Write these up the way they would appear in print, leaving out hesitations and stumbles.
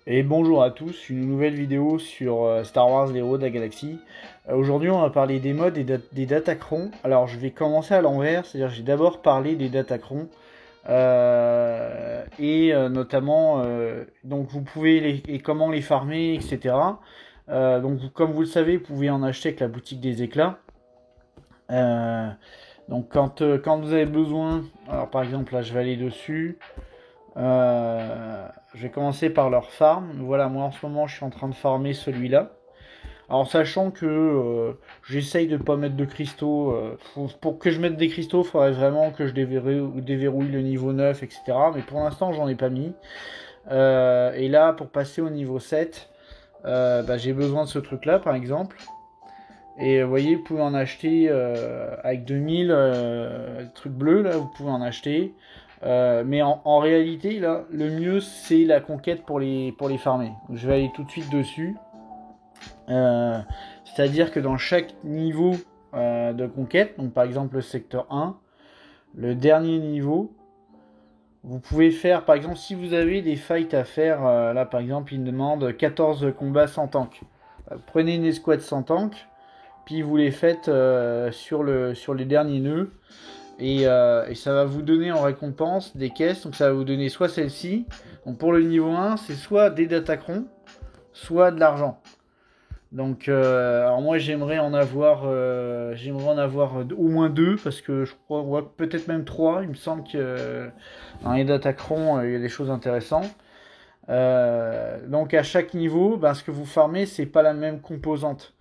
Et bonjour à tous, une nouvelle vidéo sur Star Wars les héros de la galaxie. Aujourd'hui on va parler des modes et des datacrons. Alors je vais commencer à l'envers, c'est-à-dire j'ai d'abord parlé des datacrons. Notamment donc vous pouvez et comment les farmer, etc. Comme vous le savez, vous pouvez en acheter avec la boutique des éclats. Euh, quand vous avez besoin, alors par exemple là je vais aller dessus. Je vais commencer par leur farm. Voilà, moi en ce moment je suis en train de farmer celui-là. Alors sachant que j'essaye de pas mettre de cristaux. Pour que je mette des cristaux, il faudrait vraiment que je déverrouille le niveau 9, etc. Mais pour l'instant j'en ai pas mis. Et là pour passer au niveau 7, j'ai besoin de ce truc-là par exemple. Et vous voyez, vous pouvez en acheter avec 2000 trucs bleus, là, vous pouvez en acheter. Mais en réalité, là, le mieux, c'est la conquête pour les farmer. Donc, je vais aller tout de suite dessus. Euh, C'est-à-dire que dans chaque niveau de conquête, donc par exemple le secteur 1, le dernier niveau, vous pouvez faire, par exemple, si vous avez des fights à faire, là par exemple, il demande 14 combats sans tank. Prenez une escouade sans tank, puis vous les faites sur les derniers nœuds. Et ça va vous donner en récompense des caisses. Donc ça va vous donner soit celle-ci. Donc pour le niveau 1, c'est soit des datacrons, soit de l'argent. Donc alors moi j'aimerais en avoir au moins deux parce que je crois ouais, peut-être même trois. Il me semble que dans les datacrons il y a des choses intéressantes. Donc à chaque niveau, ce que vous farmez c'est pas la même composante.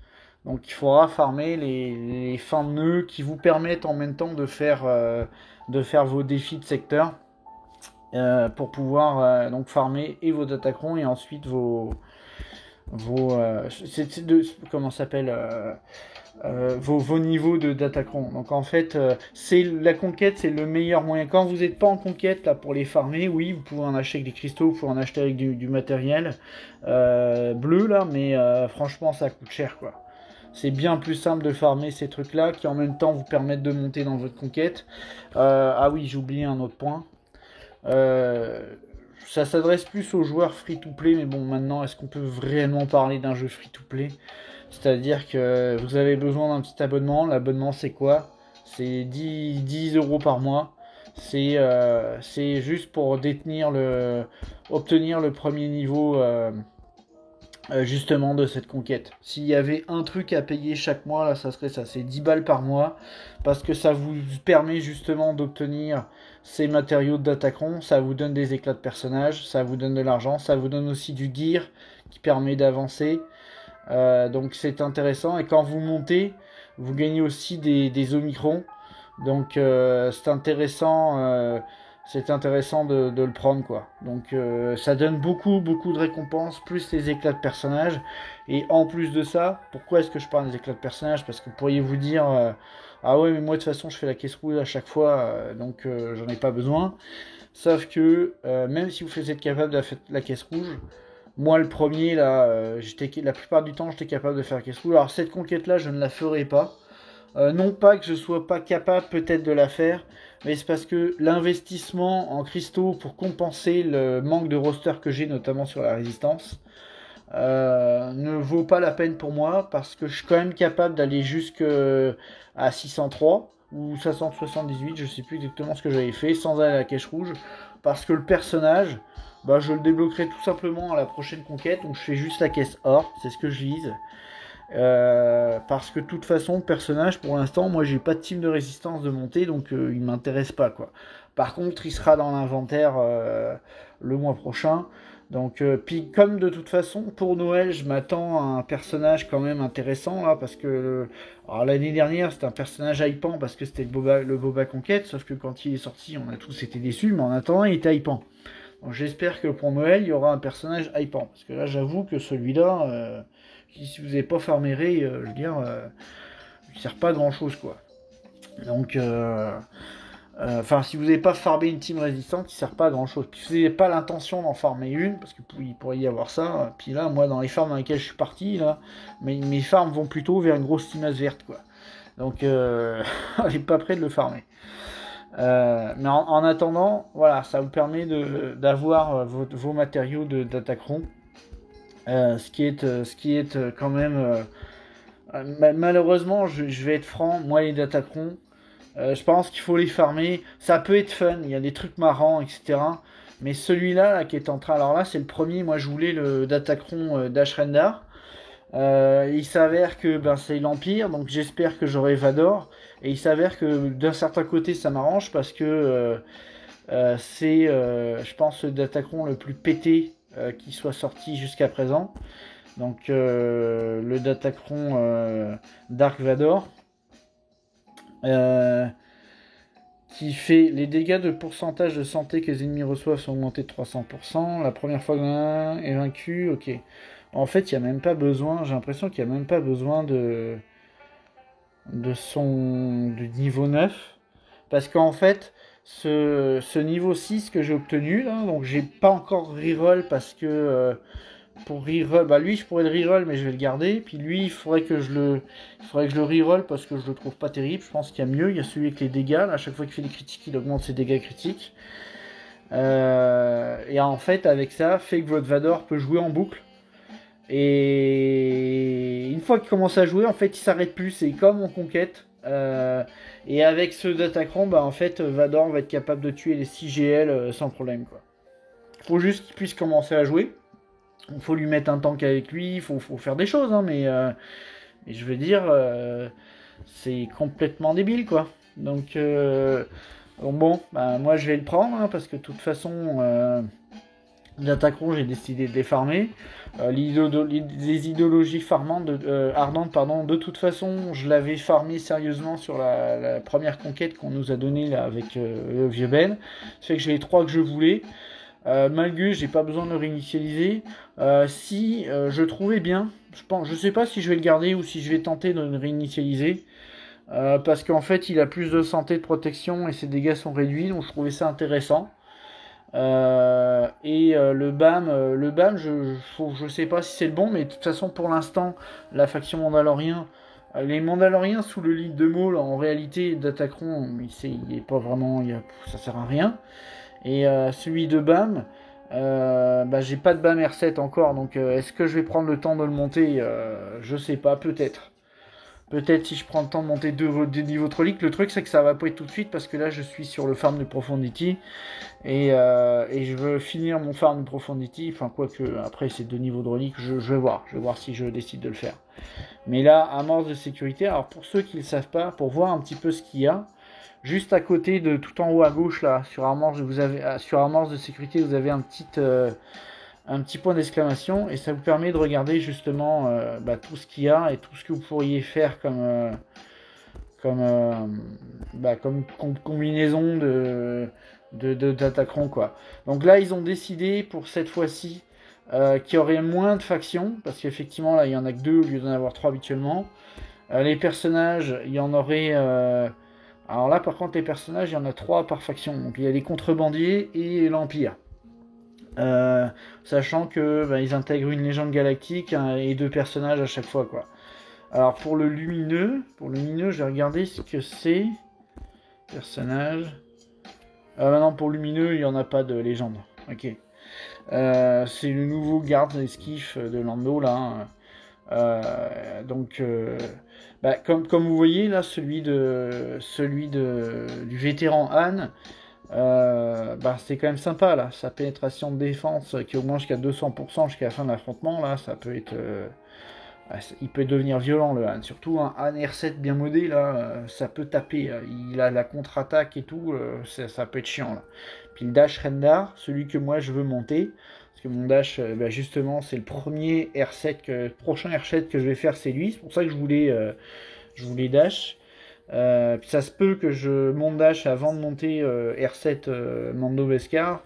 Donc il faudra farmer les fins de nœuds qui vous permettent en même temps de faire vos défis de secteur pour pouvoir donc farmer et vos datacrons et ensuite comment ça s'appelle vos niveaux de datacron. Donc en fait, c'est la conquête, c'est le meilleur moyen. Quand vous n'êtes pas en conquête là pour les farmer, oui, vous pouvez en acheter avec des cristaux, vous pouvez en acheter avec du matériel bleu là, mais franchement ça coûte cher quoi. C'est bien plus simple de farmer ces trucs-là qui en même temps vous permettent de monter dans votre conquête. Ah oui, j'ai oublié un autre point. Euh, Ça s'adresse plus aux joueurs free-to-play, mais bon, maintenant, est-ce qu'on peut vraiment parler d'un jeu free-to-play? C'est-à-dire que vous avez besoin d'un petit abonnement. L'abonnement, c'est quoi? C'est 10 euros par mois. C'est juste pour obtenir le premier niveau justement de cette conquête. S'il y avait un truc à payer chaque mois, là, ça serait ça. C'est 10 balles par mois. Parce que ça vous permet justement d'obtenir ces matériaux de Datacron. Ça vous donne des éclats de personnages. Ça vous donne de l'argent. Ça vous donne aussi du gear qui permet d'avancer. Donc c'est intéressant. Et quand vous montez, vous gagnez aussi des Omicrons. Donc c'est intéressant de le prendre quoi. Donc ça donne beaucoup de récompenses, plus les éclats de personnages. Et en plus de ça, pourquoi est-ce que je parle des éclats de personnages? Parce que pourriez vous dire ah ouais mais moi de toute façon je fais la caisse rouge à chaque fois, j'en ai pas besoin. Sauf que même si vous êtes capable de faire la caisse rouge, moi le premier là, la plupart du temps j'étais capable de faire la caisse rouge. Alors cette conquête là je ne la ferai pas. Non pas que je sois pas capable peut-être de la faire, mais c'est parce que l'investissement en cristaux pour compenser le manque de roster que j'ai, notamment sur la résistance, ne vaut pas la peine pour moi, parce que je suis quand même capable d'aller jusqu'à 603 ou 578, je sais plus exactement ce que j'avais fait, sans aller à la cache rouge, parce que le personnage, je le débloquerai tout simplement à la prochaine conquête, donc je fais juste la caisse or, c'est ce que je vise. Parce que de toute façon, le personnage, pour l'instant, moi j'ai pas de team de résistance de montée, donc il m'intéresse pas quoi. Par contre, il sera dans l'inventaire le mois prochain. Donc, puis comme de toute façon, pour Noël, je m'attends à un personnage quand même intéressant là, parce que alors, l'année dernière c'était un personnage hypant parce que c'était le Boba Conquête, sauf que quand il est sorti, on a tous été déçus, mais en attendant, il était hypant. Donc j'espère que pour Noël, il y aura un personnage hypant, parce que là, j'avoue que celui-là. Si vous n'avez pas farmé Ray, je veux dire, il sert pas à grand chose quoi. Donc, si vous n'avez pas farmé une team résistante, il sert pas à grand chose. Si vous n'avez pas l'intention d'en farmer une, parce qu'il pourrait y avoir ça, puis là, moi, dans les farms dans lesquelles je suis parti, là, mes farms vont plutôt vers une grosse team verte quoi. Donc, on n'est pas prêt de le farmer. Mais en attendant, voilà, ça vous permet d'avoir vos matériaux d'attaqueront. Ce qui est quand même... malheureusement, je vais être franc, moi les Datacrons, je pense qu'il faut les farmer. Ça peut être fun, il y a des trucs marrants, etc. Mais celui-là, là, qui est en train... Alors là, c'est le premier, moi je voulais le Datacron d'Ashrendar. Il s'avère que ben, c'est l'Empire, donc j'espère que j'aurai Vador. Et il s'avère que d'un certain côté, ça m'arrange parce que c'est, je pense, le Datacron le plus pété qui soit sorti jusqu'à présent. Donc le Datacron Dark Vador. Euh, qui fait les dégâts de pourcentage de santé que les ennemis reçoivent sont augmentés de 300%. La première fois qu'un est vaincu, ok. En fait, il n'y a même pas besoin, j'ai l'impression qu'il n'y a même pas besoin du niveau 9. Parce qu'en fait, ce niveau 6 que j'ai obtenu, là, donc j'ai pas encore reroll parce que pour reroll, bah lui je pourrais le reroll mais je vais le garder. Puis lui il faudrait que je le reroll parce que je le trouve pas terrible. Je pense qu'il y a mieux. Il y a celui avec les dégâts. Là, à chaque fois qu'il fait des critiques, il augmente ses dégâts critiques. Et en fait, avec ça, fait que votre Vador peut jouer en boucle. Et une fois qu'il commence à jouer, en fait, il s'arrête plus. C'est comme en conquête. Et avec ce Datacron, bah en fait, Vador va être capable de tuer les 6 GL sans problème, quoi. Faut juste qu'il puisse commencer à jouer. Il faut lui mettre un tank avec lui, il faut faire des choses, hein, mais je veux dire, c'est complètement débile, quoi. Donc, bon, bah, moi je vais le prendre, hein, parce que de toute façon, l'attaqueront, j'ai décidé de les farmer. Les idéologies ardentes, pardon, de toute façon, je l'avais farmé sérieusement sur la première conquête qu'on nous a donnée là, avec le vieux Ben. Ça fait que j'ai les 3 que je voulais. Malgus, j'ai pas besoin de le réinitialiser. Si je trouvais bien, je sais pas si je vais le garder ou si je vais tenter de le réinitialiser. Parce qu'en fait, il a plus de santé, de protection et ses dégâts sont réduits, donc je trouvais ça intéressant. Le BAM, je sais pas si c'est le bon, mais de toute façon, pour l'instant, la faction Mandalorien, les Mandaloriens sous le lead de Maul, en réalité, d'attaqueront, il est pas vraiment, ça sert à rien. Et celui de BAM, bah, j'ai pas de BAM R7 encore, donc est-ce que je vais prendre le temps de le monter Je sais pas, peut-être. Peut-être si je prends le temps de monter deux niveaux de reliques. Le truc, c'est que ça va pas être tout de suite parce que là, je suis sur le farm de Profundity et je veux finir mon farm de Profundity. Enfin, quoique, après, c'est 2 niveaux de reliques. Je vais voir. Je vais voir si je décide de le faire. Mais là, amorce de sécurité. Alors, pour ceux qui ne le savent pas, pour voir un petit peu ce qu'il y a, juste à côté de tout en haut à gauche, là, sur amorce de sécurité, vous avez un petit point d'exclamation et ça vous permet de regarder justement tout ce qu'il y a et tout ce que vous pourriez faire comme combinaison d'attaquants, quoi. Donc là, ils ont décidé pour cette fois-ci qu'il y aurait moins de factions parce qu'effectivement là, il y en a que 2 au lieu d'en avoir 3 habituellement. Les personnages, il y en aurait. Alors là, par contre, les personnages, il y en a 3 par faction. Donc il y a les contrebandiers et l'Empire. Sachant que ils intègrent une légende galactique, hein, et 2 personnages à chaque fois, quoi. Alors pour le lumineux, je vais regarder ce que c'est. Personnage. Maintenant pour le lumineux, il n'y en a pas de légende. Ok. C'est le nouveau garde esquif de Lando là. Donc comme vous voyez là, celui du vétéran Han. C'est quand même sympa là, sa pénétration de défense qui augmente jusqu'à 200% jusqu'à la fin de l'affrontement, là ça peut être il peut devenir violent le Han, surtout un Han R7 bien modé là, ça peut taper, il a la contre-attaque et tout, ça peut être chiant là. Puis le Dash Rendar, celui que moi je veux monter, parce que mon Dash justement c'est le premier prochain R7 que je vais faire, c'est lui, c'est pour ça que je voulais Dash. Puis ça se peut que je monte Dash avant de monter R7 Mando Beskar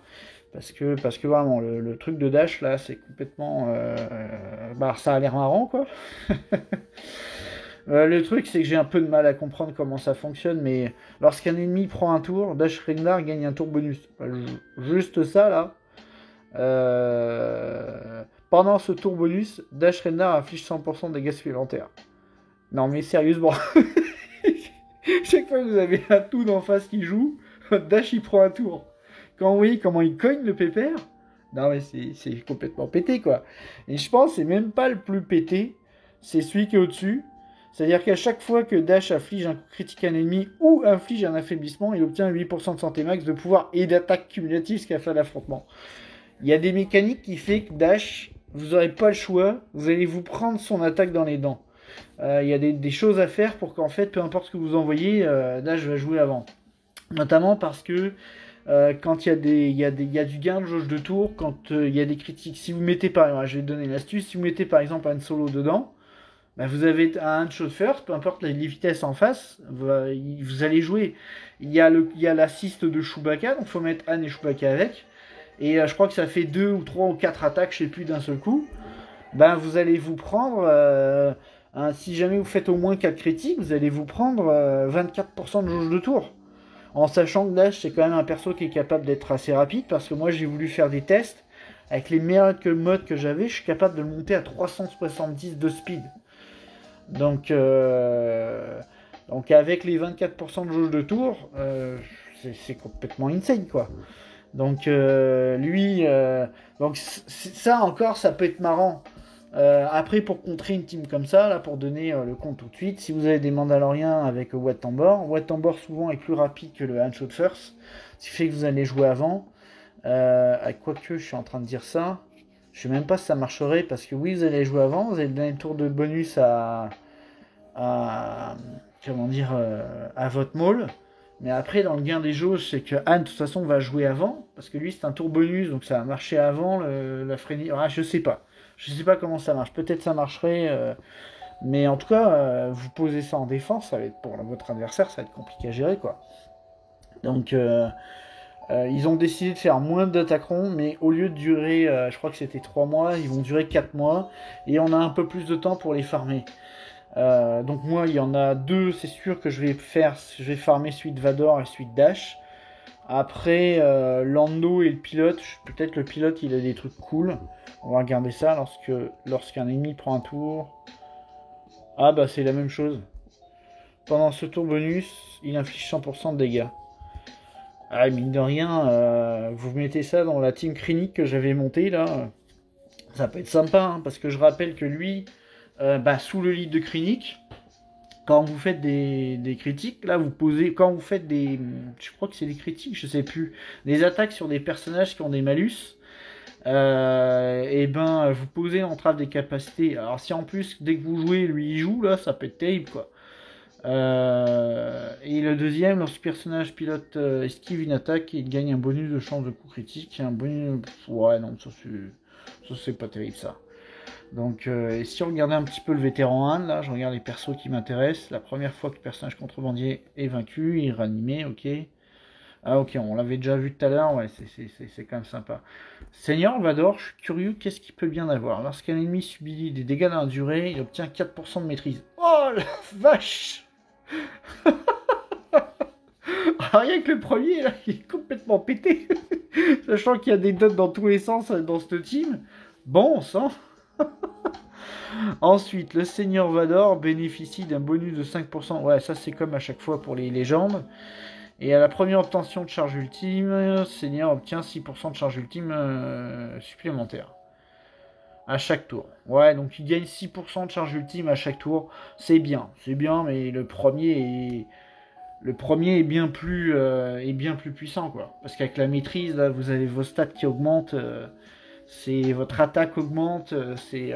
parce que vraiment le truc de Dash là c'est complètement ça a l'air marrant, quoi. Le truc c'est que j'ai un peu de mal à comprendre comment ça fonctionne, mais lorsqu'un ennemi prend un tour, Dash Rendar gagne un tour bonus. Juste ça là. Pendant ce tour bonus, Dash Rendar affiche 100% de dégâts supplémentaires. Non mais sérieusement. Chaque fois que vous avez un Toon en face qui joue, votre Dash il prend un tour. Quand vous voyez comment il cogne le pépère, Non, mais c'est complètement pété, quoi. Et je pense que c'est même pas le plus pété, c'est celui qui est au-dessus. C'est-à-dire qu'à chaque fois que Dash afflige un coup critique à un ennemi ou inflige un affaiblissement, il obtient 8% de santé max, de pouvoir et d'attaque cumulative jusqu'à la fin de l'affrontement. Il y a des mécaniques qui fait que Dash, vous n'aurez pas le choix, vous allez vous prendre son attaque dans les dents. Il y a des choses à faire pour qu'en fait, peu importe ce que vous envoyez, Dash va jouer avant. Notamment parce que quand il y a du gain de jauge de tour, quand il y a des critiques, si vous mettez par exemple, je vais te donner une astuce, si vous mettez par exemple un solo dedans, bah vous avez un shot first, peu importe les vitesses en face, vous allez jouer. Il y a l'assist de Chewbacca, donc il faut mettre Anne et Chewbacca avec. Et je crois que ça fait 2 ou 3 ou 4 attaques, je sais plus, d'un seul coup. Ben vous allez vous prendre, si jamais vous faites au moins 4 critiques, vous allez vous prendre 24% de jauge de tour. En sachant que Dash, c'est quand même un perso qui est capable d'être assez rapide, parce que moi j'ai voulu faire des tests. Avec les meilleurs modes que j'avais, je suis capable de le monter à 370 de speed. Donc, avec les 24% de jauge de tour, c'est complètement insane, quoi. Donc donc ça encore, ça peut être marrant. Après, pour contrer une team comme ça, là, pour donner le compte tout de suite, si vous avez des Mandaloriens avec Wat Tambor souvent est plus rapide que le Handshot First, ce qui fait que vous allez jouer avant. Quoique, je suis en train de dire ça. Je sais même pas si ça marcherait, parce que oui, vous allez jouer avant, vous allez donner le tour de bonus à comment dire, à votre maul. Mais après, dans le gain des jauges, c'est que Anne, de toute façon, va jouer avant, parce que lui, c'est un tour bonus, donc ça va marcher avant la frénie. Ah, je sais pas. Je sais pas comment ça marche. Peut-être ça marcherait, mais en tout cas, vous posez ça en défense, ça va être pour votre adversaire, ça va être compliqué à gérer, quoi. Donc, ils ont décidé de faire moins d'attaquerons, mais au lieu de durer, je crois que c'était 3 mois, ils vont durer 4 mois, et on a un peu plus de temps pour les farmer. Donc moi, il y en a 2, c'est sûr que je vais farmer suite Vador et suite Dash. Après, Lando et le pilote, peut-être le pilote, il a des trucs cool. On va regarder ça lorsqu'un ennemi prend un tour. Ah bah c'est la même chose. Pendant ce tour bonus, il inflige 100% de dégâts. Ah, mine de rien, vous mettez ça dans la team clinique que j'avais montée là. Ça peut être sympa, hein, parce que je rappelle que lui, sous le lead de clinique, quand vous faites des critiques, là vous posez, quand vous faites je crois que c'est des critiques, je sais plus, des attaques sur des personnages qui ont des malus, vous posez l'entrave des capacités. Alors si en plus dès que vous jouez, lui il joue, là ça peut être terrible, quoi. Et le deuxième, lorsque le personnage pilote esquive une attaque, il gagne un bonus de chance de coup critique et un bonus. Ouais, non, ça c'est pas terrible, ça. Donc, et si on regardait un petit peu le vétéran 1, là, je regarde les persos qui m'intéressent. La première fois que le personnage contrebandier est vaincu, il est ranimé, ok. Ah, ok, on l'avait déjà vu tout à l'heure, ouais, c'est quand même sympa. Seigneur Vador, je suis curieux, qu'est-ce qu'il peut bien avoir? Lorsqu'un ennemi subit des dégâts dans la durée, il obtient 4% de maîtrise. Oh la vache! Rien que le premier, là, il est complètement pété. Sachant qu'il y a des dots dans tous les sens dans cette team. Bon sang. Ensuite, le Seigneur Vador bénéficie d'un bonus de 5%. Ouais, ça c'est comme à chaque fois pour les légendes. Et à la première obtention de charge ultime, Seigneur obtient 6% de charge ultime supplémentaire. À chaque tour. Ouais, donc il gagne 6% de charge ultime à chaque tour. C'est bien, mais le premier est bien plus puissant, quoi. Parce qu'avec la maîtrise, là, vous avez vos stats qui augmentent, votre attaque augmente, c'est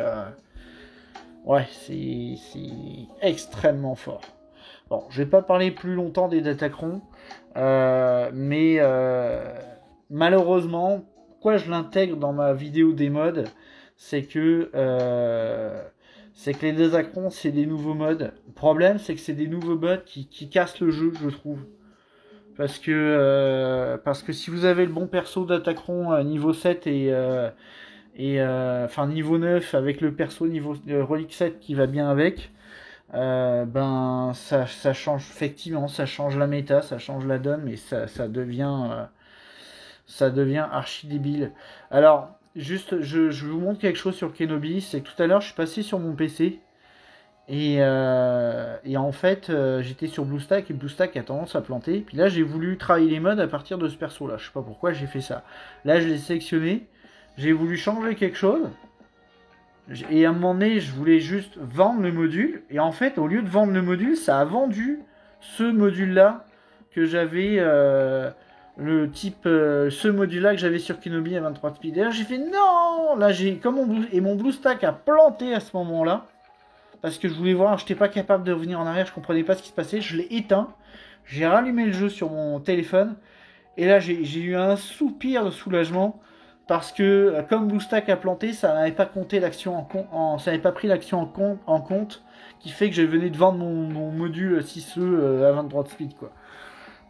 extrêmement fort. Bon, je vais pas parler plus longtemps des Datacrons, mais malheureusement, pourquoi je l'intègre dans ma vidéo des modes, c'est que les Datacrons, c'est des nouveaux modes. Le problème, c'est que c'est des nouveaux modes qui cassent le jeu, je trouve. Parce que si vous avez le bon perso d'Attaqueron niveau 7 enfin niveau 9 avec le perso niveau Relic 7 qui va bien avec, ça change, effectivement, ça change la méta, ça change la donne, mais ça devient archi débile. Alors, juste, je vous montre quelque chose sur Kenobi, c'est que tout à l'heure je suis passé sur mon PC. Et en fait, j'étais sur BlueStack et BlueStack a tendance à planter. Puis là, j'ai voulu travailler les modes à partir de ce perso là. Je sais pas pourquoi j'ai fait ça. Là, je l'ai sélectionné. j'ai voulu changer quelque chose. Et à un moment donné, je voulais juste vendre le module. Et en fait, au lieu de vendre le module, ça a vendu ce module-là que j'avais, ce module-là que j'avais sur Kenobi à 23 speed. Et là, j'ai fait non. Là, mon BlueStack a planté à ce moment-là parce que je voulais voir. Je n'étais pas capable de revenir en arrière. Je comprenais pas ce qui se passait. Je l'ai éteint. J'ai rallumé le jeu sur mon téléphone. Et là, j'ai eu un soupir de soulagement. Parce que comme BlueStack a planté, ça n'avait pas compté l'action ça n'avait pas pris l'action en compte, qui fait que je venais de vendre mon module 6E à 23 de speed quoi.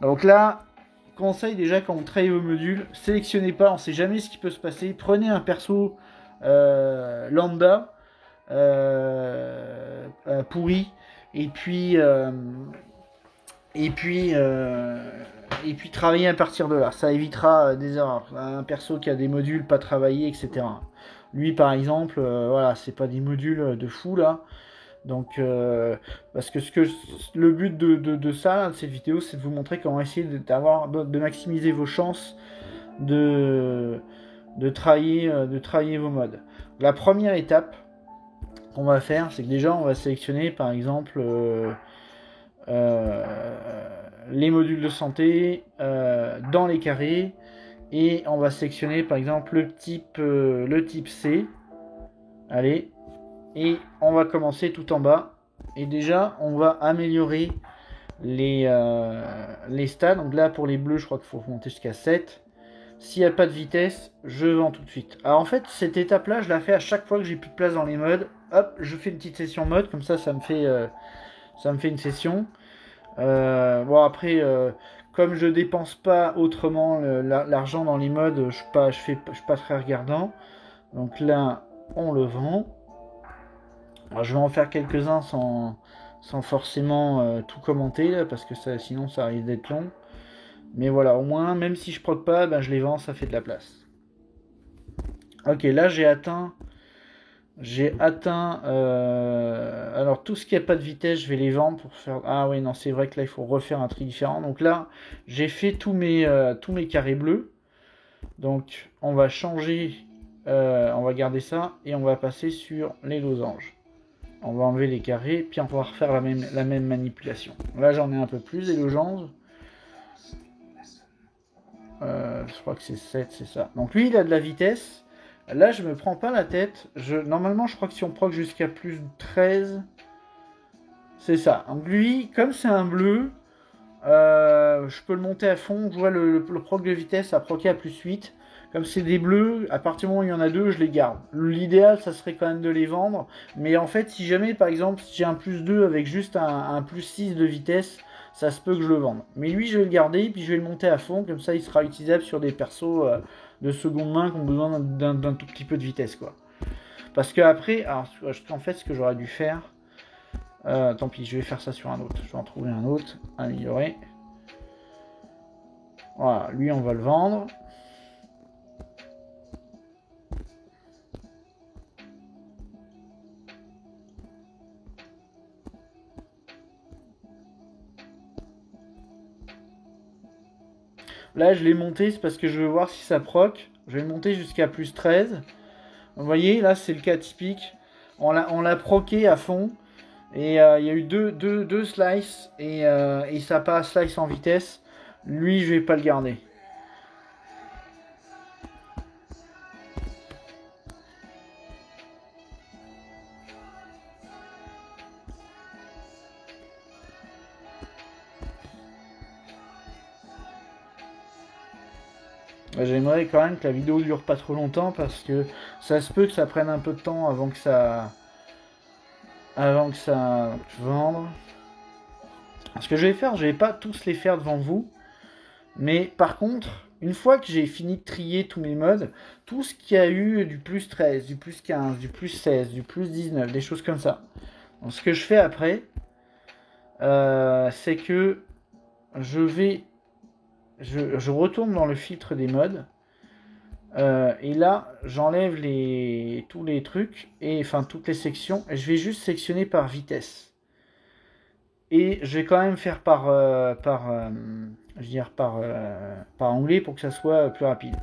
Donc là, conseil déjà quand vous travaillez vos modules, sélectionnez pas, on sait jamais ce qui peut se passer. Prenez un perso lambda pourri et puis travailler à partir de là. Ça évitera des erreurs. Un perso qui a des modules pas travaillés, etc. Lui, par exemple, voilà, c'est pas des modules de fou là. Donc, parce que le but de ça, de cette vidéo, c'est de vous montrer comment essayer de maximiser vos chances de travailler vos modes. La première étape qu'on va faire, c'est que déjà, on va sélectionner, par exemple, les modules de santé dans les carrés et on va sélectionner par exemple le type C. Allez, et on va commencer tout en bas et déjà on va améliorer les stats. Donc là pour les bleus je crois qu'il faut monter jusqu'à 7. S'il n'y a pas de vitesse, je vends tout de suite. Alors en fait cette étape là je la fais à chaque fois que j'ai plus de place dans les modes. Hop, je fais une petite session mode, comme ça me fait une session. Bon après comme je dépense pas autrement l'argent dans les modes, je suis pas très regardant. Donc là on le vend. Alors, je vais en faire quelques-uns sans forcément tout commenter là, parce que sinon ça risque d'être long. Mais voilà, au moins même si je proc pas, ben, je les vends, ça fait de la place. Ok, là j'ai atteint alors tout ce qui n'a pas de vitesse je vais les vendre pour faire. Ah oui non, c'est vrai que là il faut refaire un tri différent. Donc là j'ai fait tous mes carrés bleus. Donc on va changer, on va garder ça et on va passer sur les losanges. On va enlever les carrés puis on va refaire la même manipulation. Là j'en ai un peu plus des losanges. Je crois que c'est 7, c'est ça. Donc lui il a de la vitesse. Là, je me prends pas la tête. Normalement, je crois que si on proc jusqu'à plus 13, c'est ça. Donc lui, comme c'est un bleu, je peux le monter à fond. Je vois le proc de vitesse à procer à plus 8. Comme c'est des bleus, à partir du moment où il y en a deux, je les garde. L'idéal, ça serait quand même de les vendre. Mais en fait, si jamais, par exemple, si j'ai un plus 2 avec juste un plus 6 de vitesse, ça se peut que je le vende. Mais lui, je vais le garder, puis je vais le monter à fond. Comme ça, il sera utilisable sur des persos de seconde main qui ont besoin d'un tout petit peu de vitesse, quoi. Parce que après, alors, en fait, ce que j'aurais dû faire, tant pis, je vais faire ça sur un autre. Je vais en trouver un autre, améliorer. Voilà, lui, on va le vendre. Là, je l'ai monté, c'est parce que je veux voir si ça proc. Je vais le monter jusqu'à plus 13. Vous voyez, là, c'est le cas typique. On l'a proqué à fond. Et il y a eu deux slices. Et ça pas slice en vitesse. Lui, je vais pas le garder. J'aimerais quand même que la vidéo dure pas trop longtemps parce que ça se peut que ça prenne un peu de temps avant que ça vende. Ce que je vais faire, je vais pas tous les faire devant vous, mais par contre, une fois que j'ai fini de trier tous mes modes, tout ce qui a eu du plus 13, du plus 15, du plus 16, du plus 19, des choses comme ça. Donc, ce que je fais après, c'est que je retourne dans le filtre des modes. Et là, j'enlève tous les trucs, enfin toutes les sections, et je vais juste sectionner par vitesse. Et je vais quand même faire par onglet pour que ça soit plus rapide.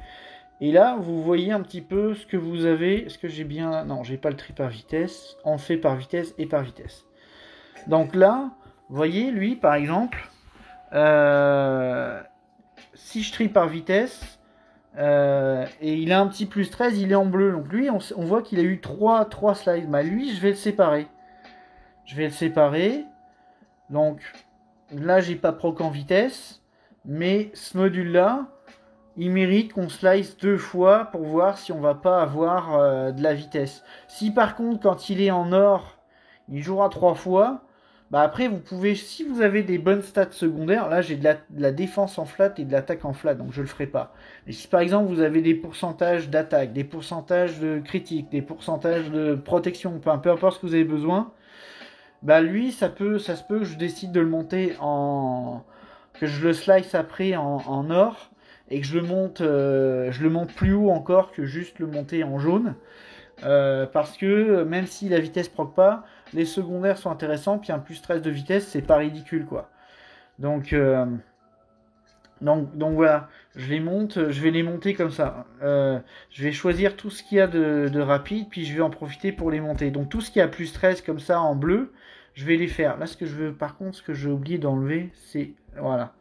Et là, vous voyez un petit peu ce que vous avez. Est-ce que j'ai bien... Non, j'ai pas le tri par vitesse. On fait par vitesse et par vitesse. Donc là, vous voyez, lui, par exemple, si je trie par vitesse, et il a un petit plus 13, il est en bleu. Donc lui, on voit qu'il a eu 3 slides. Bah lui, je vais le séparer. Je vais le séparer. Donc là, j'ai pas proc en vitesse. Mais ce module-là, il mérite qu'on slice 2 fois pour voir si on va pas avoir de la vitesse. Si par contre, quand il est en or, il jouera 3 fois, bah après, vous pouvez, si vous avez des bonnes stats secondaires, là j'ai de la défense en flat et de l'attaque en flat, donc je le ferai pas. Et si par exemple vous avez des pourcentages d'attaque, des pourcentages de critique, des pourcentages de protection, peu importe ce que vous avez besoin, bah lui, ça se peut que je décide de le monter que je le slice après en or et que je le monte plus haut encore que juste le monter en jaune. Parce que même si la vitesse proc pas, les secondaires sont intéressants, puis un plus 13 de vitesse, c'est pas ridicule quoi. Donc, donc voilà, je vais les monter comme ça. Je vais choisir tout ce qu'il y a de rapide, puis je vais en profiter pour les monter. Donc tout ce qui a plus 13 comme ça en bleu, je vais les faire. Là, ce que je veux, par contre, ce que j'ai oublié d'enlever, c'est voilà,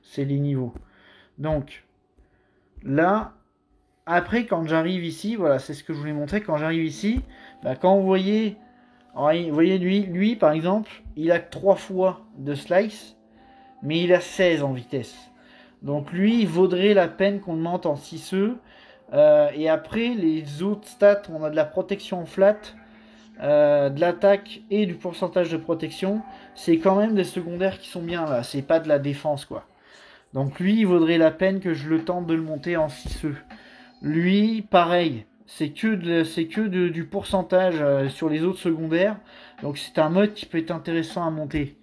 c'est les niveaux. Donc là, après, quand j'arrive ici, voilà, c'est ce que je voulais montrer. Quand j'arrive ici, bah, quand vous voyez lui, par exemple, il a 3 fois de slice, mais il a 16 en vitesse. Donc lui, il vaudrait la peine qu'on le monte en 6E. Et après, les autres stats, on a de la protection flat, de l'attaque et du pourcentage de protection. C'est quand même des secondaires qui sont bien là. C'est pas de la défense, quoi. Donc lui, il vaudrait la peine que je le tente de le monter en 6E. Lui, pareil. C'est que du pourcentage sur les autres secondaires. Donc c'est un mode qui peut être intéressant à monter.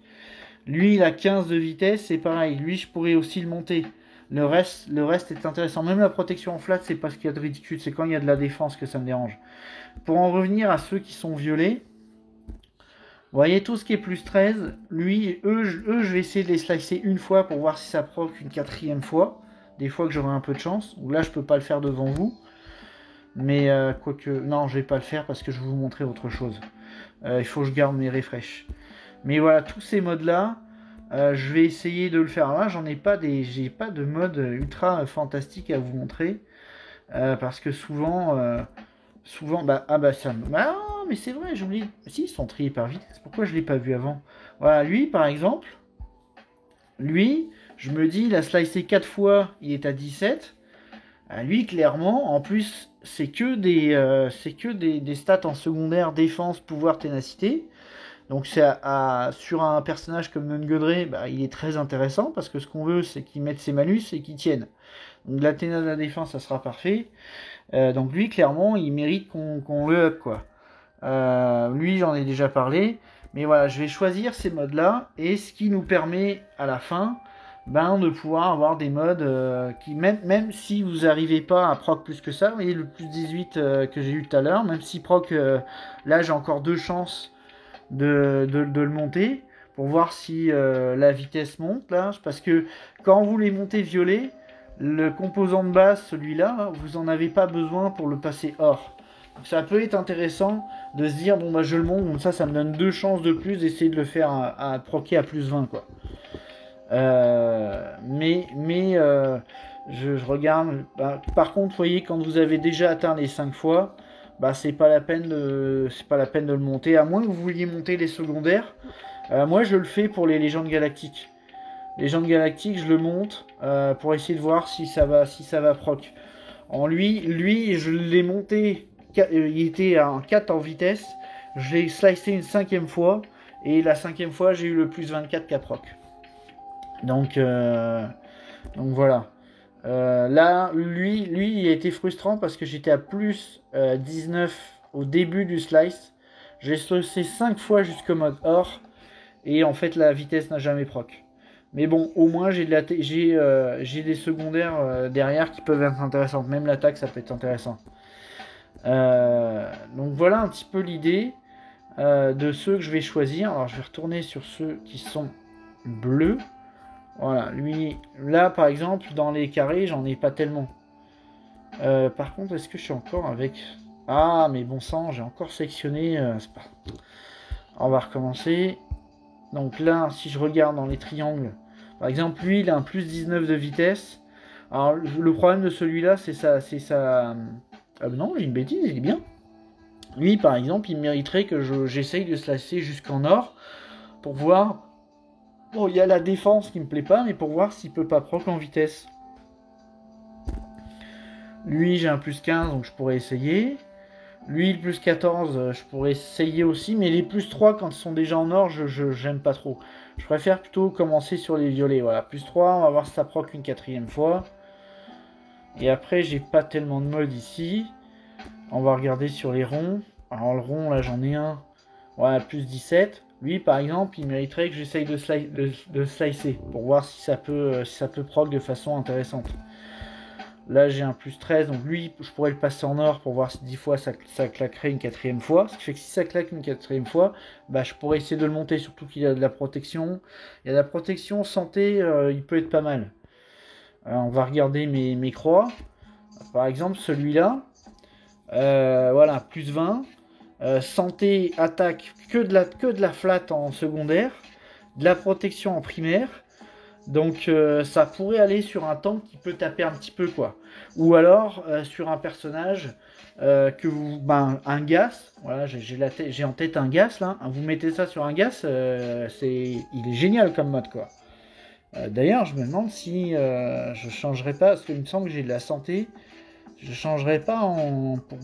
Lui, il a 15 de vitesse, c'est pareil. Lui, je pourrais aussi le monter. Le reste est intéressant. Même la protection en flat, c'est pas ce qu'il y a de ridicule. C'est quand il y a de la défense que ça me dérange. Pour en revenir à ceux qui sont violets, vous voyez tout ce qui est plus 13. Lui, eux, je vais essayer de les slicer une fois pour voir si ça proc une 4e fois. Des fois que j'aurai un peu de chance. Ou là, je peux pas le faire devant vous. Mais quoique, non, je vais pas le faire parce que je vais vous montrer autre chose. Il faut que je garde mes refresh. Mais voilà, tous ces modes-là, je vais essayer de le faire. Là, j'ai pas de mode ultra fantastique à vous montrer. Parce que souvent, bah, ah, mais c'est vrai, j'oublie. Si, ils sont triés par vitesse. Pourquoi je l'ai pas vu avant? Voilà, lui, par exemple, lui, je me dis, il a slicé 4 fois, il est à 17. Lui, clairement, en plus, c'est que des stats en secondaire, défense, pouvoir, ténacité. Donc sur un personnage comme Nungodre, bah, il est très intéressant parce que ce qu'on veut, c'est qu'il mette ses malus et qu'il tienne. Donc la ténacité de la défense, ça sera parfait. Donc lui, clairement, il mérite qu'on le up, quoi. Lui, j'en ai déjà parlé. Mais voilà, je vais choisir ces modes-là et ce qui nous permet à la fin de pouvoir avoir des modes qui, même si vous n'arrivez pas à proc plus que ça, vous voyez le plus 18 que j'ai eu tout à l'heure, même si proc, là j'ai encore 2 chances de le monter pour voir si la vitesse monte là, parce que quand vous les montez violet, le composant de base, celui-là, vous en avez pas besoin pour le passer or. Donc ça peut être intéressant de se dire bon bah je le monte, donc ça me donne 2 chances de plus d'essayer de le faire à proquer à plus 20 quoi. Je regarde. Bah, par contre, vous voyez, quand vous avez déjà atteint les 5 fois, bah c'est pas la peine de le monter. À moins que vous vouliez monter les secondaires. Moi, je le fais pour les légendes galactiques. Légendes galactiques, je le monte pour essayer de voir si ça va proc. Lui, je l'ai monté. Il était à un 4 en vitesse. Je l'ai slicé une 5e fois. Et la 5e fois, j'ai eu le plus 24 qu'à proc. Donc voilà. Là, lui, il a été frustrant parce que j'étais à plus 19 au début du slice. J'ai slicé 5 fois jusqu'au mode or. Et en fait, la vitesse n'a jamais proc. Mais bon, au moins, j'ai des secondaires derrière qui peuvent être intéressantes. Même l'attaque, ça peut être intéressant. Donc voilà un petit peu l'idée de ceux que je vais choisir. Alors, je vais retourner sur ceux qui sont bleus. Voilà, lui, là par exemple, dans les carrés, j'en ai pas tellement. Par contre, est-ce que je suis encore avec... Ah, mais bon sang, j'ai encore sélectionné... c'est pas... On va recommencer. Donc là, si je regarde dans les triangles, par exemple, lui, il a un plus 19 de vitesse. Alors, le problème de celui-là, c'est ça... Ah non, j'ai une bêtise, il est bien. Lui, par exemple, il mériterait que j'essaye de se lasser jusqu'en or pour voir... Bon, il y a la défense qui me plaît pas, mais pour voir s'il peut pas proc en vitesse. Lui, j'ai un plus 15, donc je pourrais essayer. Lui, le plus 14, je pourrais essayer aussi, mais les plus 3, quand ils sont déjà en or, j'aime pas trop. Je préfère plutôt commencer sur les violets. Voilà, plus 3, on va voir si ça proc une quatrième fois. Et après, j'ai pas tellement de mode ici. On va regarder sur les ronds. Alors, le rond, là, j'en ai un. Voilà, plus 17. Lui, par exemple, il mériterait que j'essaye de slicer pour voir si ça peut proc de façon intéressante. Là, j'ai un plus 13, donc lui, je pourrais le passer en or pour voir si 10 fois ça claquerait une quatrième fois. Ce qui fait que si ça claque une quatrième fois, bah, je pourrais essayer de le monter, surtout qu'il y a de la protection. Il y a de la protection santé, il peut être pas mal. Alors, on va regarder mes croix. Par exemple, celui-là, voilà, plus 20. Santé, attaque, que de la flat en secondaire. De la protection en primaire. Donc ça pourrait aller sur un tank qui peut taper un petit peu quoi. Ou alors sur un personnage que vous... un gas, voilà, j'ai en tête un gas là, vous mettez ça sur un gas, il est génial comme mode quoi. D'ailleurs je me demande si je changerais pas, parce qu'il me semble que j'ai de la santé, je changerais pas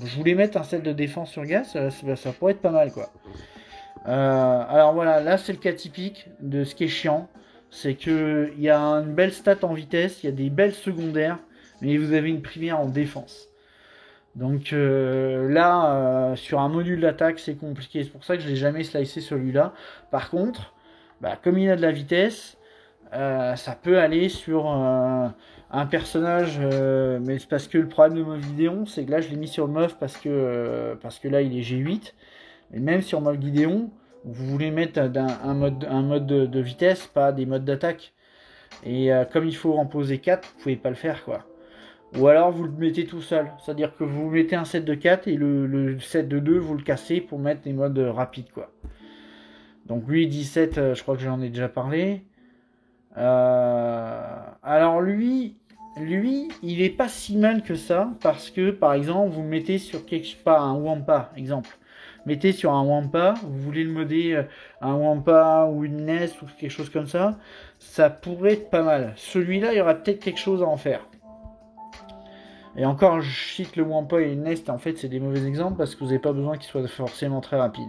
je voulais mettre un set de défense sur gas, ça pourrait être pas mal quoi. Alors voilà, là c'est le cas typique de ce qui est chiant. C'est qu'il y a une belle stat en vitesse, il y a des belles secondaires, mais vous avez une primaire en défense. Donc là, sur un module d'attaque, c'est compliqué. C'est pour ça que je l'ai jamais slicé celui-là. Par contre, comme il a de la vitesse, ça peut aller sur un personnage, mais c'est parce que le problème de Moff Gideon, c'est que là je l'ai mis sur le Moff parce que là il est G8. Mais même sur Moff Gideon, vous voulez mettre un mode de vitesse, pas des modes d'attaque. Et comme il faut en poser 4, vous pouvez pas le faire quoi. Ou alors vous le mettez tout seul. C'est-à-dire que vous mettez un set de 4 et le set de 2, vous le cassez pour mettre des modes rapides quoi. Donc lui 17, je crois que j'en ai déjà parlé. Alors lui, il est pas si mal que ça, parce que par exemple, vous mettez sur un Wampa, exemple. Mettez sur un Wampa, vous voulez le modder un Wampa ou une Nest ou quelque chose comme ça pourrait être pas mal. Celui-là, il y aura peut-être quelque chose à en faire. Et encore, je cite le Wampa et une Nest, en fait, c'est des mauvais exemples parce que vous n'avez pas besoin qu'ils soient forcément très rapides.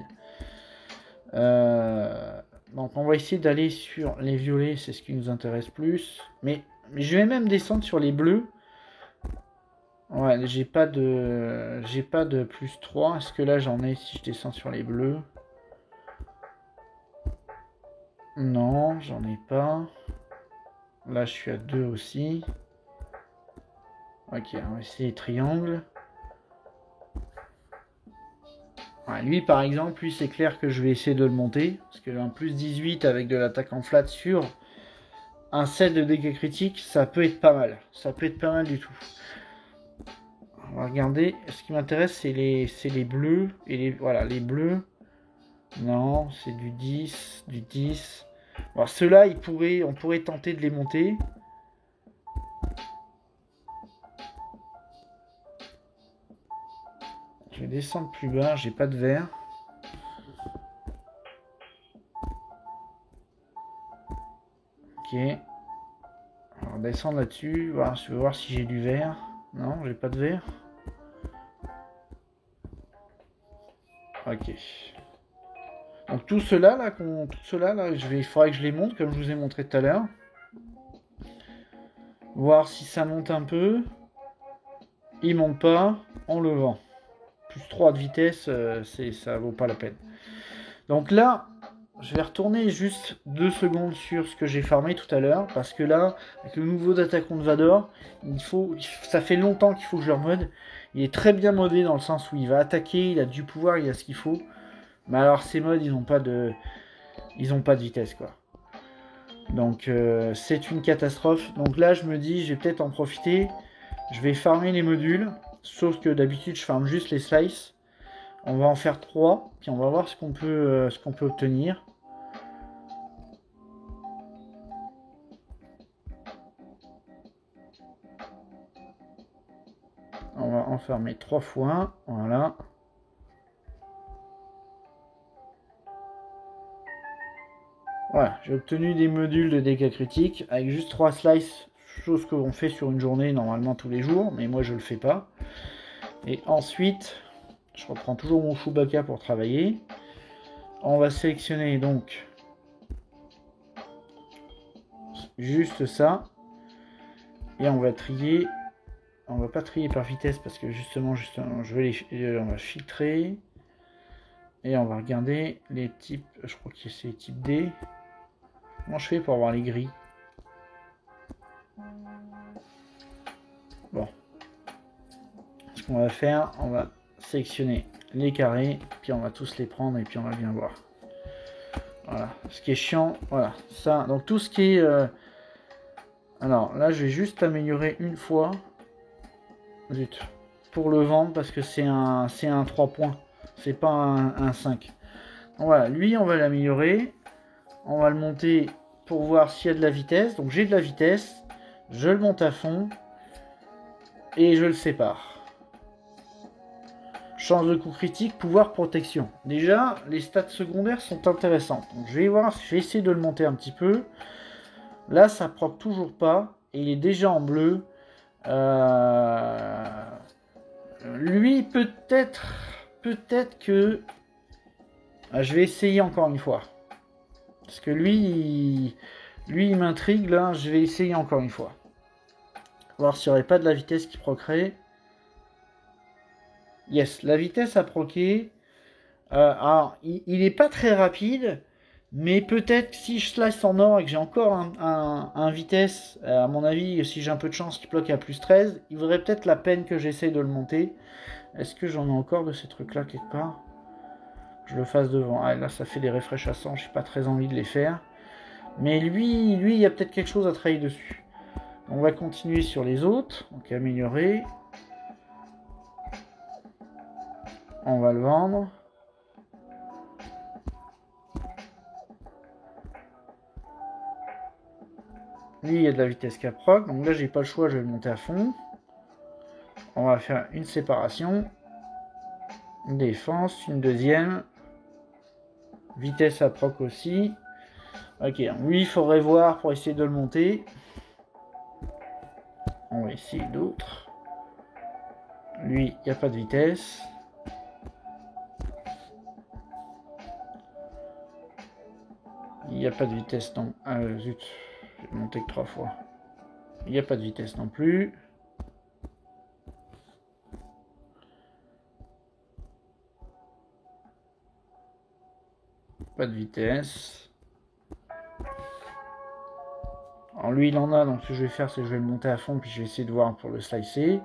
Donc on va essayer d'aller sur les violets, c'est ce qui nous intéresse plus. Mais je vais même descendre sur les bleus. Ouais, j'ai pas de plus 3. Est-ce que là j'en ai si je descends sur les bleus? Non, j'en ai pas. Là je suis à 2 aussi. Ok, on va essayer les triangles. Ouais, lui par exemple, lui c'est clair que je vais essayer de le monter. Parce que un plus 18 avec de l'attaque en flat sur un set de dégâts critiques, ça peut être pas mal. Ça peut être pas mal du tout. On va regarder. Ce qui m'intéresse, c'est les bleus. Et voilà, les bleus. Non, c'est du 10. Du 10. Alors ceux-là, on pourrait tenter de les monter. Je vais descendre plus bas. J'ai pas de vert. Ok. Alors descendre là-dessus. Voilà, je vais voir si j'ai du vert. Non, j'ai pas de vert. Ok. Donc tout cela là, il faudrait que je les monte comme je vous ai montré tout à l'heure. Voir si ça monte un peu. Il monte pas, on le vend. Plus 3 de vitesse, ça vaut pas la peine. Donc là, je vais retourner juste 2 secondes sur ce que j'ai farmé tout à l'heure. Parce que là, avec le nouveau d'attaquant de Vador, ça fait longtemps qu'il faut que je le remode. Il est très bien modé dans le sens où il va attaquer, il a du pouvoir, il a ce qu'il faut. Mais alors ces modes, ils n'ont pas de vitesse quoi. Donc c'est une catastrophe. Donc là je me dis, je vais peut-être en profiter. Je vais farmer les modules, sauf que d'habitude je farme juste les slices. On va en faire 3, puis on va voir ce qu'on peut obtenir. On va enfermer 3 fois, voilà. Voilà, j'ai obtenu des modules de dégâts critiques avec juste 3 slices, chose que l'on fait sur une journée normalement tous les jours, mais moi je le fais pas. Et ensuite, je reprends toujours mon Chewbacca pour travailler. On va sélectionner donc juste ça. Et on va trier. On va pas trier par vitesse parce que justement je vais on va filtrer. Et on va regarder les types. Je crois que c'est les types D. Comment je fais pour avoir les gris? Bon. Ce qu'on va faire, on va sélectionner les carrés, puis on va tous les prendre et puis on va bien voir. Voilà. Ce qui est chiant, voilà. Ça, donc tout ce qui est... Alors là, je vais juste améliorer une fois. Zut. Pour le vendre parce que c'est un 3 points. C'est pas un 5. Donc voilà, lui, on va l'améliorer. On va le monter pour voir s'il y a de la vitesse. Donc j'ai de la vitesse. Je le monte à fond. Et je le sépare. Chance de coup critique, pouvoir protection. Déjà, les stats secondaires sont intéressantes. Donc je vais voir, je vais essayer de le monter un petit peu. Là, ça proc toujours pas. Et il est déjà en bleu. Lui, peut-être que... je vais essayer encore une fois. Parce que lui, il m'intrigue là. Je vais essayer encore une fois. Voir s'il n'y aurait pas de la vitesse qui proquerait. Yes, la vitesse a proqué. Alors, il n'est pas très rapide. Mais peut-être si je slice en or et que j'ai encore un vitesse, à mon avis, si j'ai un peu de chance, qui bloque à plus 13, il vaudrait peut-être la peine que j'essaie de le monter. Est-ce que j'en ai encore de ces trucs-là quelque part? Je le fasse devant. Ah, là, ça fait des refresh à 100, j'ai pas très envie de les faire. Mais lui, il y a peut-être quelque chose à travailler dessus. On va continuer sur les autres. Donc, améliorer. On va le vendre. Lui, il y a de la vitesse caproc. Donc là, j'ai pas le choix, je vais le monter à fond. On va faire une séparation. Défense, une deuxième. Vitesse à proc aussi. Ok, lui, il faudrait voir pour essayer de le monter. On va essayer d'autres. Lui, il n'y a pas de vitesse. Il n'y a pas de vitesse non. Ah zut, j'ai monté que 3 fois. Il n'y a pas de vitesse non plus. Pas de vitesse. Alors lui il en a, donc ce que je vais faire c'est que je vais le monter à fond puis je vais essayer de voir pour le slicer.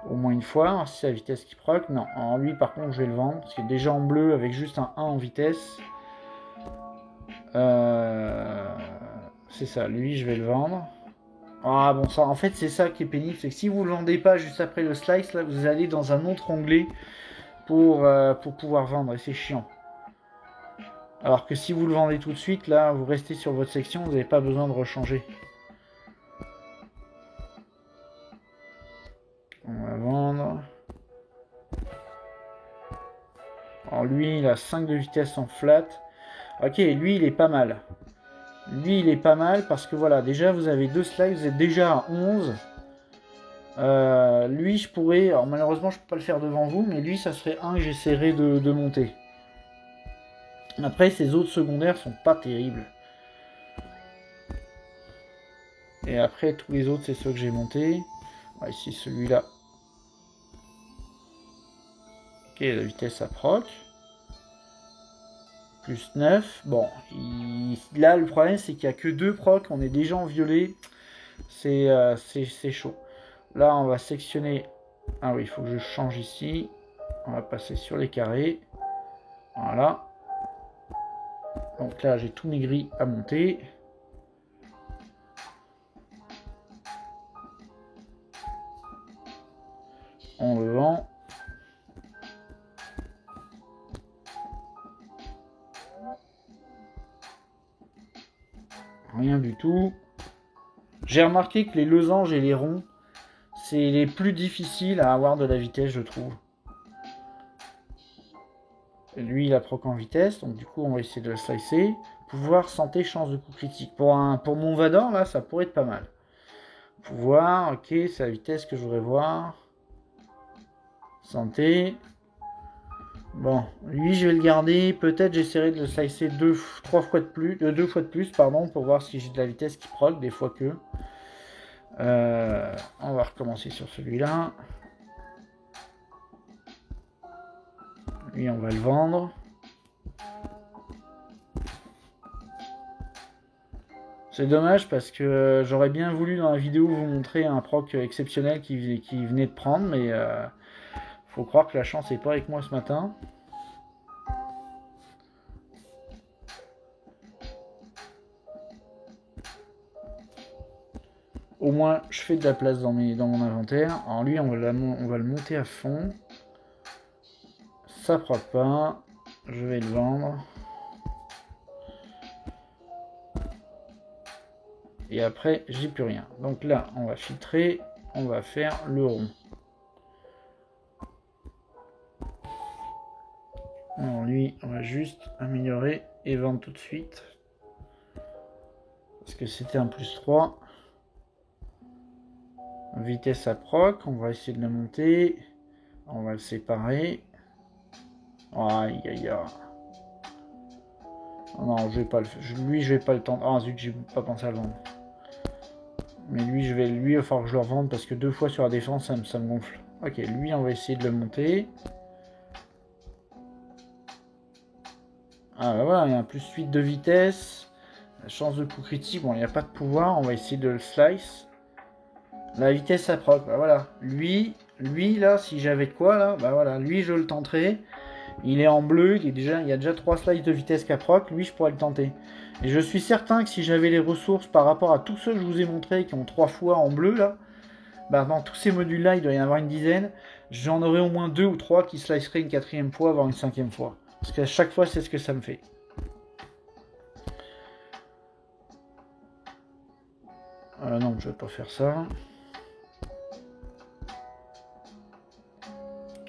Au moins une fois, alors, si c'est la vitesse qui proc. Non, alors lui par contre je vais le vendre, parce qu'il est déjà en bleu avec juste un 1 en vitesse. C'est ça, lui je vais le vendre. Ah bon, ça en fait c'est ça qui est pénible, c'est que si vous ne le vendez pas juste après le slice, là vous allez dans un autre onglet pour pouvoir vendre et c'est chiant. Alors que si vous le vendez tout de suite, là vous restez sur votre section, vous n'avez pas besoin de rechanger. On va vendre. Alors lui il a 5 de vitesse en flat. Ok, lui il est pas mal. Lui il est pas mal parce que voilà, déjà vous avez 2 slides, vous êtes déjà à 11. Lui je pourrais, alors malheureusement je peux pas le faire devant vous, mais lui ça serait un que j'essaierai de monter. Après ces autres secondaires sont pas terribles. Et après tous les autres c'est ceux que j'ai montés. Ouais, ici celui-là. Ok, la vitesse à proc. Plus 9. Bon, là le problème c'est qu'il n'y a que 2 proc, on est déjà en violet. C'est chaud. Là on va sectionner. Ah oui, il faut que je change ici. On va passer sur les carrés. Voilà. Donc là j'ai tous mes gris à monter. Rien du tout. J'ai remarqué que les losanges et les ronds, c'est les plus difficiles à avoir de la vitesse, je trouve. Lui, il a proc en vitesse, donc du coup, on va essayer de le slicer. Pouvoir, santé, chance de coup critique. Pour mon Vador, là, ça pourrait être pas mal. Pouvoir, ok, c'est la vitesse que je voudrais voir. Santé. Bon, lui, je vais le garder. Peut-être j'essaierai de le slicer deux fois de plus, pardon, pour voir si j'ai de la vitesse qui proc, des fois que. On va recommencer sur celui-là. Lui, on va le vendre. C'est dommage parce que j'aurais bien voulu dans la vidéo vous montrer un proc exceptionnel qui venait de prendre, mais faut croire que la chance n'est pas avec moi ce matin. Au moins, je fais de la place dans mon inventaire. Alors lui, on va le monter à fond. Ça proc pas. Je vais le vendre. Et après, j'ai plus rien. Donc là, on va filtrer. On va faire le rond. Alors lui, on va juste améliorer et vendre tout de suite. Parce que c'était un +3. Vitesse à proc, on va essayer de le monter. On va le séparer. Aïe aïe aïe. Non, je vais pas le faire. Lui, je vais pas le tenter. Ah zut, j'ai pas pensé à le vendre. Mais lui, il va falloir que je le revende parce que 2 fois sur la défense, ça me gonfle. Ok, lui, on va essayer de le monter. Ah bah voilà, il y a un +8 de vitesse. La chance de coup critique, bon, il n'y a pas de pouvoir. On va essayer de le slice. La vitesse à proc, bah voilà. Lui là, si j'avais de quoi là, bah voilà, lui je le tenterai. Il est en bleu, il y a déjà 3 slices de vitesse qu'à proc, lui je pourrais le tenter. Et je suis certain que si j'avais les ressources par rapport à tous ceux que je vous ai montrés qui ont 3 fois en bleu là, bah dans tous ces modules là, il doit y en avoir une dizaine, j'en aurais au moins 2 ou 3 qui sliceraient une 4e fois, voire une 5e fois. Parce qu'à chaque fois c'est ce que ça me fait. Non, je vais pas faire ça.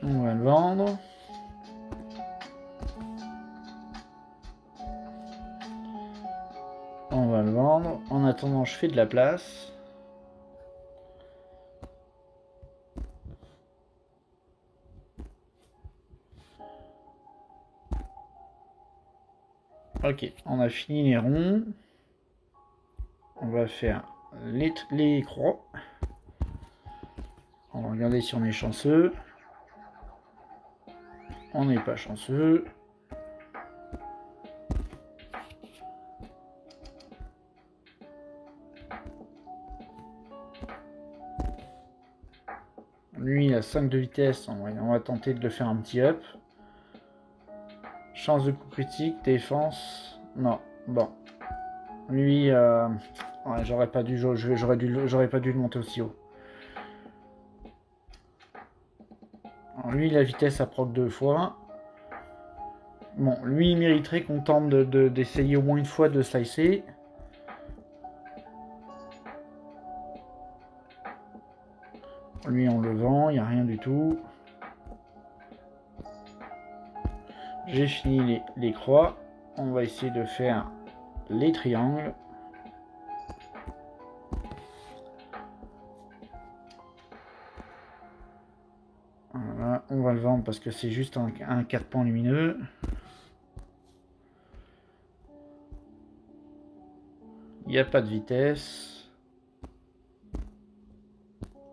On va le vendre. On va le vendre. En attendant, je fais de la place. Ok, on a fini les ronds. On va faire les croix. On va regarder si on est chanceux. On n'est pas chanceux. Lui, il a 5 de vitesse. On va tenter de le faire un petit up. Chance de coup critique, défense. Non, bon. Lui, ouais, j'aurais pas dû le monter aussi haut. Alors lui, la vitesse, à proc 2 fois. Bon, lui, il mériterait qu'on tente d'essayer au moins une fois de slicer. Lui, on le vend, il n'y a rien du tout. J'ai fini les croix. On va essayer de faire les triangles. Voilà, on va le vendre parce que c'est juste un 4 pans lumineux. Il n'y a pas de vitesse.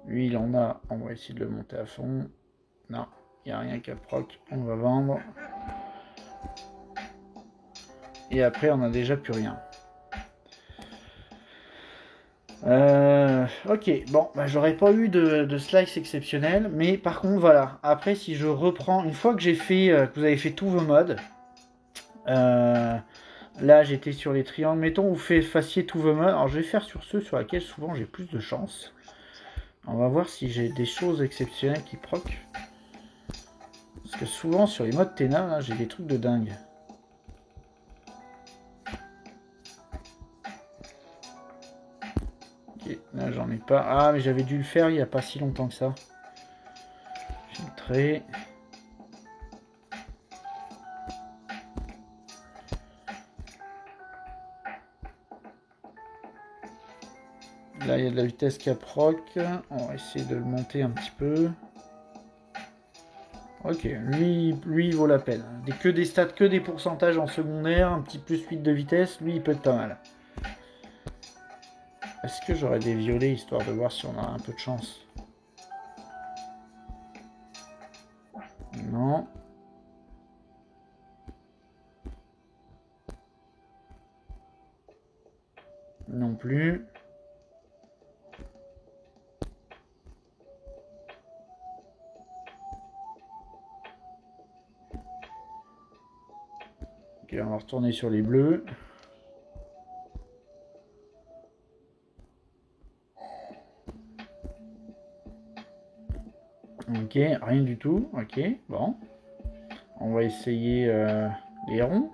Lui, il en a. On va essayer de le monter à fond. Non, il n'y a rien qu'à proc. On va vendre. Et après, on n'a déjà plus rien. Ok, bon, bah, j'aurais pas eu de slice exceptionnel, mais par contre, voilà. Après, si je reprends, une fois que j'ai fait, que vous avez fait tous vos modes, là j'étais sur les triangles, mettons, vous fassiez tous vos modes. Alors je vais faire sur ceux sur lesquels souvent j'ai plus de chance. On va voir si j'ai des choses exceptionnelles qui proc. Parce que souvent sur les modes Téna, j'ai des trucs de dingue. ai pas... Ah, mais j'avais dû le faire il n'y a pas si longtemps que ça. Filtrer. Là, il y a de la vitesse cap rock. On va essayer de le monter un petit peu. Ok, lui il vaut la peine. Que des stats, que des pourcentages en secondaire, un petit plus 8 de vitesse, lui il peut être pas mal. Est-ce que j'aurais des violets histoire de voir si on a un peu de chance? Non. Non plus. Ok, on va retourner sur les bleus. Ok, rien du tout. Ok, bon. On va essayer les ronds.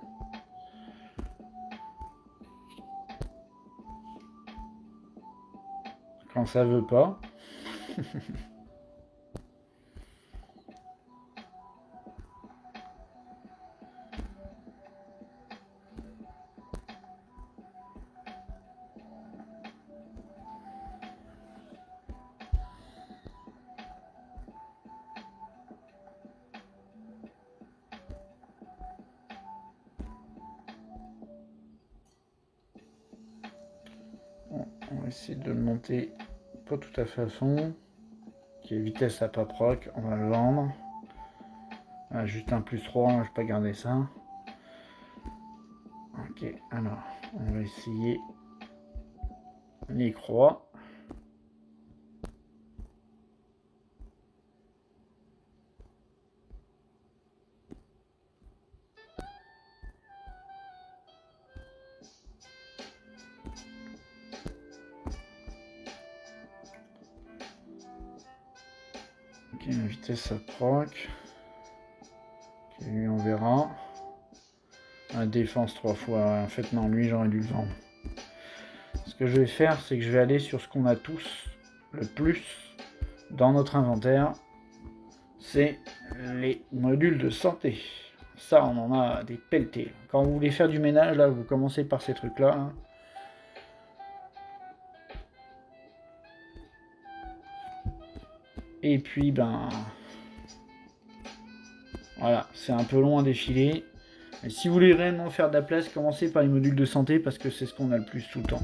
Quand ça veut pas. On va essayer de le monter pas tout à fait à fond. Ok, vitesse à pas proc, on va le vendre. Ah, juste un plus 3, je vais pas garder ça. Ok, alors, on va essayer les croix. Ok, la vitesse à proc. Ok, lui on verra. La défense 3 fois. En fait non, lui j'aurais dû le vendre. Ce que je vais faire, c'est que je vais aller sur ce qu'on a tous le plus dans notre inventaire. C'est les modules de santé. Ça, on en a des pelletés. Quand vous voulez faire du ménage, là, vous commencez par ces trucs-là. Hein. Et puis, ben... Voilà, c'est un peu long à défiler. Et si vous voulez réellement faire de la place, commencez par les modules de santé, parce que c'est ce qu'on a le plus tout le temps.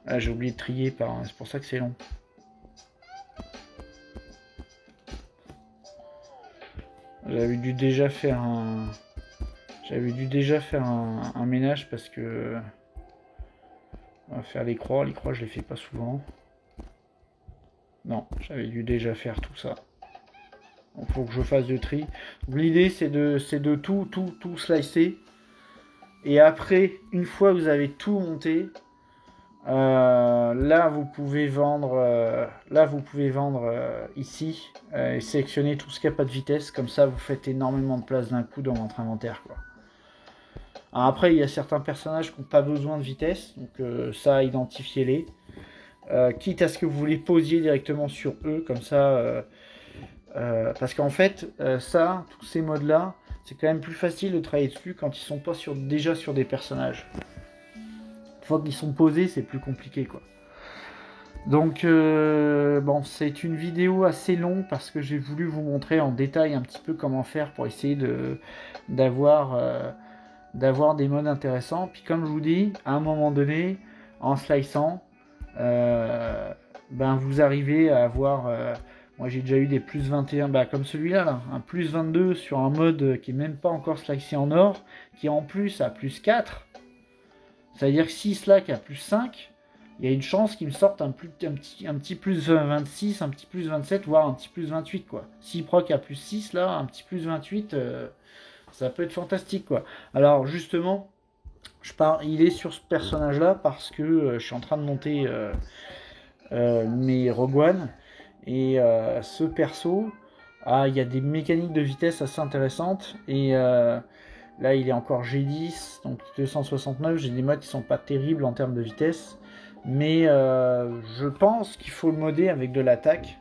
Là, j'ai oublié de trier, c'est pour ça que c'est long. J'avais dû déjà faire un ménage parce que on va faire les croix je les fais pas souvent. Non, j'avais dû déjà faire tout ça. Donc faut que je fasse du tri. L'idée c'est de tout slicer. Et après, une fois que vous avez tout monté, là vous pouvez vendre ici et sélectionner tout ce qui n'a pas de vitesse. Comme ça vous faites énormément de place d'un coup dans votre inventaire, quoi. Alors après il y a certains personnages qui n'ont pas besoin de vitesse, donc ça identifiez-les. Quitte à ce que vous les posiez directement sur eux, comme ça parce qu'en fait tous ces modes là c'est quand même plus facile de travailler dessus quand ils sont pas déjà sur des personnages. Une fois qu'ils sont posés, c'est plus compliqué, quoi. Donc bon, c'est une vidéo assez longue parce que j'ai voulu vous montrer en détail un petit peu comment faire pour essayer d'avoir des modes intéressants. Puis comme je vous dis, à un moment donné, en sliçant, vous arrivez à avoir... moi j'ai déjà eu des plus 21, comme celui-là, là, un plus 22 sur un mode qui est même pas encore slicé en or, qui en plus a plus 4. C'est-à-dire que si slack a plus 5, il y a une chance qu'il me sorte un petit plus 26, un petit plus 27, voire un petit plus 28, quoi. Si proc a plus 6, là, un petit plus 28, ça peut être fantastique, quoi. Alors justement, il est sur ce personnage-là parce que je suis en train de monter mes Rogue One. Et ce perso, il y a des mécaniques de vitesse assez intéressantes. Et là, il est encore G10, donc 269. J'ai des modes qui sont pas terribles en termes de vitesse. Mais je pense qu'il faut le modder avec de l'attaque,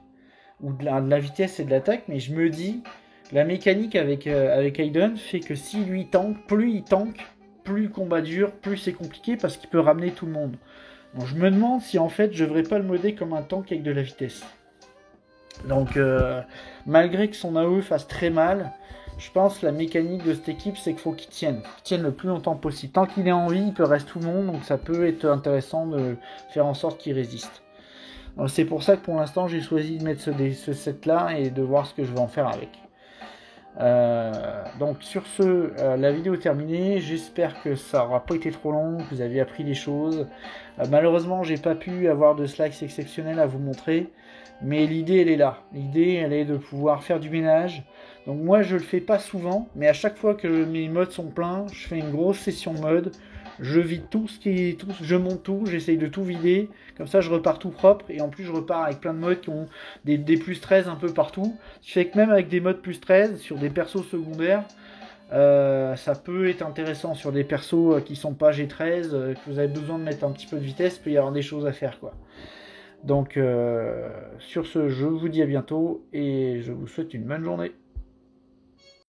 ou de la vitesse et de l'attaque, mais je me dis, la mécanique avec Aiden fait que si lui tank, plus le combat dure, plus c'est compliqué parce qu'il peut ramener tout le monde. Donc je me demande si en fait je devrais pas le modder comme un tank avec de la vitesse. Donc malgré que son AOE fasse très mal, je pense que la mécanique de cette équipe c'est qu'il faut qu'il tienne le plus longtemps possible. Tant qu'il est en vie, il peut rester tout le monde, donc ça peut être intéressant de faire en sorte qu'il résiste. C'est pour ça que pour l'instant j'ai choisi de mettre ce set là et de voir ce que je vais en faire avec. Donc sur ce, la vidéo est terminée. J'espère que ça n'aura pas été trop long, que vous avez appris des choses. Malheureusement, j'ai pas pu avoir de slides exceptionnels à vous montrer, mais l'idée elle est là. L'idée elle est de pouvoir faire du ménage. Donc moi je le fais pas souvent, mais à chaque fois que mes mods sont pleins, je fais une grosse session mode. Je vide tout ce qui est tout, je monte tout, j'essaye de tout vider, comme ça je repars tout propre, et en plus je repars avec plein de modes qui ont des plus 13 un peu partout, ce qui fait que même avec des modes plus 13 sur des persos secondaires, ça peut être intéressant sur des persos qui sont pas G13, que vous avez besoin de mettre un petit peu de vitesse, il peut y avoir des choses à faire quoi. Donc sur ce, je vous dis à bientôt, et je vous souhaite une bonne journée.